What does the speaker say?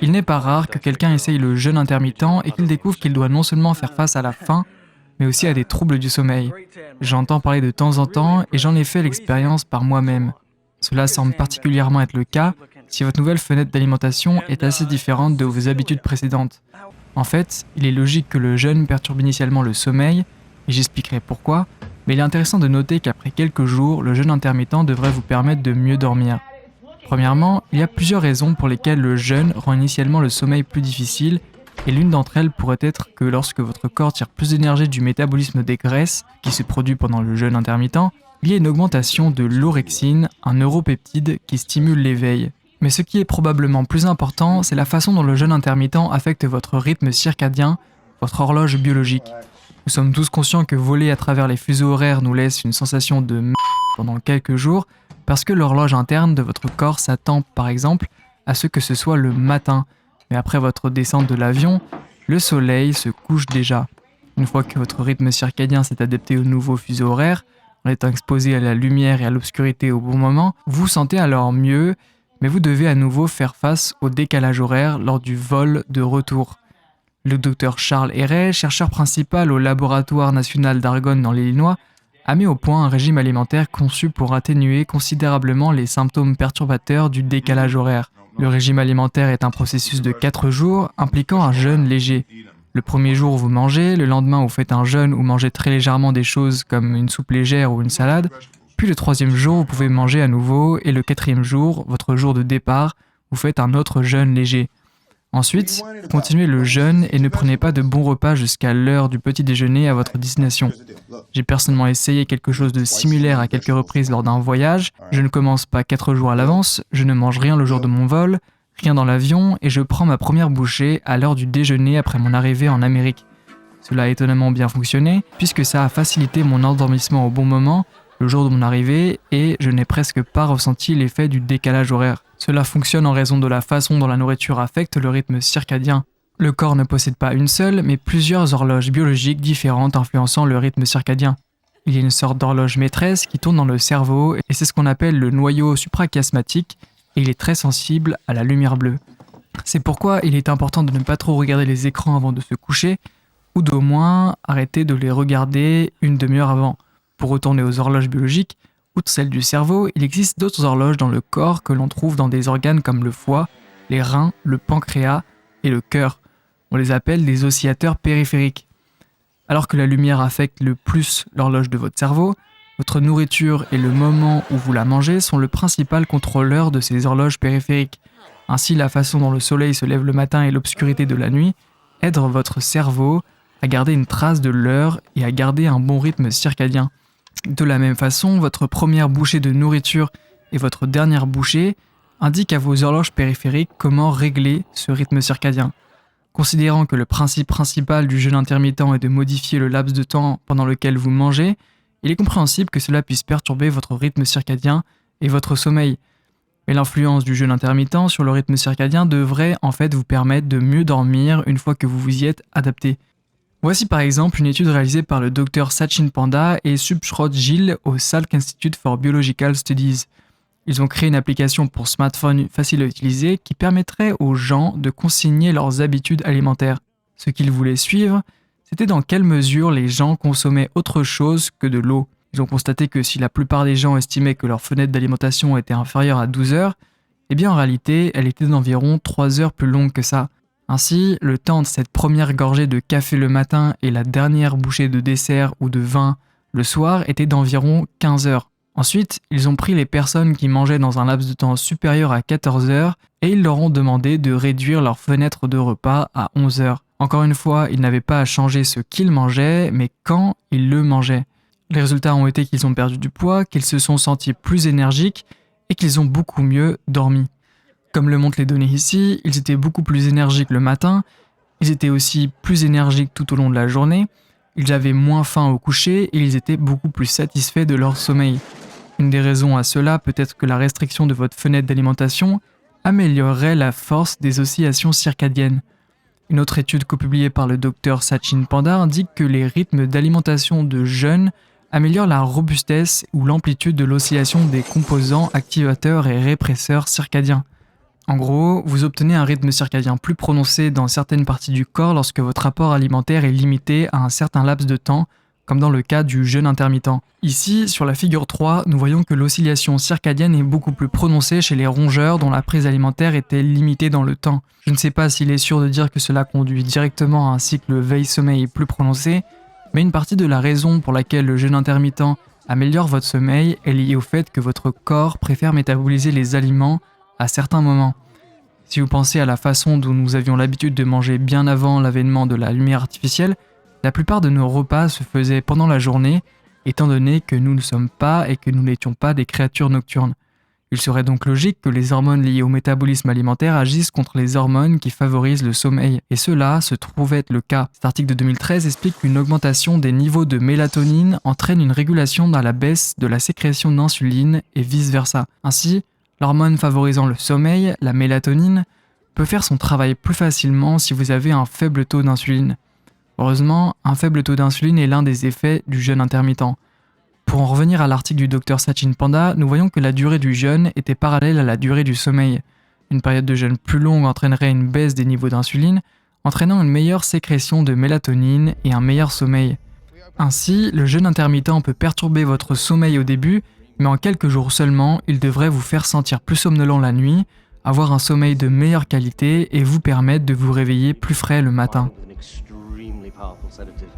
Il n'est pas rare que quelqu'un essaye le jeûne intermittent et qu'il découvre qu'il doit non seulement faire face à la faim, mais aussi à des troubles du sommeil. J'entends parler de temps en temps et j'en ai fait l'expérience par moi-même. Cela semble particulièrement être le cas si votre nouvelle fenêtre d'alimentation est assez différente de vos habitudes précédentes. En fait, il est logique que le jeûne perturbe initialement le sommeil, et j'expliquerai pourquoi, mais il est intéressant de noter qu'après quelques jours, le jeûne intermittent devrait vous permettre de mieux dormir. Premièrement, il y a plusieurs raisons pour lesquelles le jeûne rend initialement le sommeil plus difficile, et l'une d'entre elles pourrait être que lorsque votre corps tire plus d'énergie du métabolisme des graisses, qui se produit pendant le jeûne intermittent, il y a une augmentation de l'orexine, un neuropeptide qui stimule l'éveil. Mais ce qui est probablement plus important, c'est la façon dont le jeûne intermittent affecte votre rythme circadien, votre horloge biologique. Nous sommes tous conscients que voler à travers les fuseaux horaires nous laisse une sensation de pendant quelques jours, parce que l'horloge interne de votre corps s'attend, par exemple, à ce que ce soit le matin. Mais après votre descente de l'avion, le soleil se couche déjà. Une fois que votre rythme circadien s'est adapté au nouveau fuseau horaire, en étant exposé à la lumière et à l'obscurité au bon moment, vous sentez alors mieux, mais vous devez à nouveau faire face au décalage horaire lors du vol de retour. Le docteur Charles Héret, chercheur principal au Laboratoire national d'Argonne dans l'Illinois, a mis au point un régime alimentaire conçu pour atténuer considérablement les symptômes perturbateurs du décalage horaire. Le régime alimentaire est un processus de 4 jours impliquant un jeûne léger. Le premier jour, vous mangez, le lendemain, vous faites un jeûne ou mangez très légèrement des choses comme une soupe légère ou une salade, puis le troisième jour, vous pouvez manger à nouveau, et le quatrième jour, votre jour de départ, vous faites un autre jeûne léger. Ensuite, continuez le jeûne et ne prenez pas de bons repas jusqu'à l'heure du petit déjeuner à votre destination. J'ai personnellement essayé quelque chose de similaire à quelques reprises lors d'un voyage. Je ne commence pas 4 jours à l'avance, je ne mange rien le jour de mon vol, rien dans l'avion, et je prends ma première bouchée à l'heure du déjeuner après mon arrivée en Amérique. Cela a étonnamment bien fonctionné, puisque ça a facilité mon endormissement au bon moment, le jour de mon arrivée, et je n'ai presque pas ressenti l'effet du décalage horaire. Cela fonctionne en raison de la façon dont la nourriture affecte le rythme circadien. Le corps ne possède pas une seule, mais plusieurs horloges biologiques différentes influençant le rythme circadien. Il y a une sorte d'horloge maîtresse qui tourne dans le cerveau, et c'est ce qu'on appelle le noyau suprachiasmatique, et il est très sensible à la lumière bleue. C'est pourquoi il est important de ne pas trop regarder les écrans avant de se coucher, ou d'au moins arrêter de les regarder une demi-heure avant. Pour retourner aux horloges biologiques, outre celles du cerveau, il existe d'autres horloges dans le corps que l'on trouve dans des organes comme le foie, les reins, le pancréas et le cœur. On les appelle des oscillateurs périphériques. Alors que la lumière affecte le plus l'horloge de votre cerveau, votre nourriture et le moment où vous la mangez sont le principal contrôleur de ces horloges périphériques. Ainsi, la façon dont le soleil se lève le matin et l'obscurité de la nuit aident votre cerveau à garder une trace de l'heure et à garder un bon rythme circadien. De la même façon, votre première bouchée de nourriture et votre dernière bouchée indiquent à vos horloges périphériques comment régler ce rythme circadien. Considérant que le principe principal du jeûne intermittent est de modifier le laps de temps pendant lequel vous mangez, il est compréhensible que cela puisse perturber votre rythme circadien et votre sommeil. Mais l'influence du jeûne intermittent sur le rythme circadien devrait en fait vous permettre de mieux dormir une fois que vous vous y êtes adapté. Voici par exemple une étude réalisée par le Dr Sachin Panda et Subshrod Gill au Salk Institute for Biological Studies. Ils ont créé une application pour smartphone facile à utiliser qui permettrait aux gens de consigner leurs habitudes alimentaires. Ce qu'ils voulaient suivre, c'était dans quelle mesure les gens consommaient autre chose que de l'eau. Ils ont constaté que si la plupart des gens estimaient que leur fenêtre d'alimentation était inférieure à 12 heures, eh bien en réalité, elle était d'environ 3 heures plus longue que ça. Ainsi, le temps de cette première gorgée de café le matin et la dernière bouchée de dessert ou de vin le soir était d'environ 15 heures. Ensuite, ils ont pris les personnes qui mangeaient dans un laps de temps supérieur à 14 heures et ils leur ont demandé de réduire leur fenêtre de repas à 11 heures. Encore une fois, ils n'avaient pas à changer ce qu'ils mangeaient, mais quand ils le mangeaient. Les résultats ont été qu'ils ont perdu du poids, qu'ils se sont sentis plus énergiques et qu'ils ont beaucoup mieux dormi. Comme le montrent les données ici, ils étaient beaucoup plus énergiques le matin, ils étaient aussi plus énergiques tout au long de la journée, ils avaient moins faim au coucher et ils étaient beaucoup plus satisfaits de leur sommeil. Une des raisons à cela peut être que la restriction de votre fenêtre d'alimentation améliorerait la force des oscillations circadiennes. Une autre étude copubliée par le Dr Sachin Panda indique que les rythmes d'alimentation de jeunes améliorent la robustesse ou l'amplitude de l'oscillation des composants activateurs et répresseurs circadiens. En gros, vous obtenez un rythme circadien plus prononcé dans certaines parties du corps lorsque votre apport alimentaire est limité à un certain laps de temps, comme dans le cas du jeûne intermittent. Ici, sur la figure 3, nous voyons que l'oscillation circadienne est beaucoup plus prononcée chez les rongeurs dont la prise alimentaire était limitée dans le temps. Je ne sais pas s'il est sûr de dire que cela conduit directement à un cycle veille-sommeil plus prononcé, mais une partie de la raison pour laquelle le jeûne intermittent améliore votre sommeil est liée au fait que votre corps préfère métaboliser les aliments à certains moments. Si vous pensez à la façon dont nous avions l'habitude de manger bien avant l'avènement de la lumière artificielle, la plupart de nos repas se faisaient pendant la journée, étant donné que nous ne sommes pas et que nous n'étions pas des créatures nocturnes. Il serait donc logique que les hormones liées au métabolisme alimentaire agissent contre les hormones qui favorisent le sommeil, et cela se trouve être le cas. Cet article de 2013 explique qu'une augmentation des niveaux de mélatonine entraîne une régulation dans la baisse de la sécrétion d'insuline et vice-versa. Ainsi, l'hormone favorisant le sommeil, la mélatonine, peut faire son travail plus facilement si vous avez un faible taux d'insuline. Heureusement, un faible taux d'insuline est l'un des effets du jeûne intermittent. Pour en revenir à l'article du Dr Sachin Panda, nous voyons que la durée du jeûne était parallèle à la durée du sommeil. Une période de jeûne plus longue entraînerait une baisse des niveaux d'insuline, entraînant une meilleure sécrétion de mélatonine et un meilleur sommeil. Ainsi, le jeûne intermittent peut perturber votre sommeil au début, mais en quelques jours seulement, il devrait vous faire sentir plus somnolent la nuit, avoir un sommeil de meilleure qualité et vous permettre de vous réveiller plus frais le matin. With an extremely powerful sedative.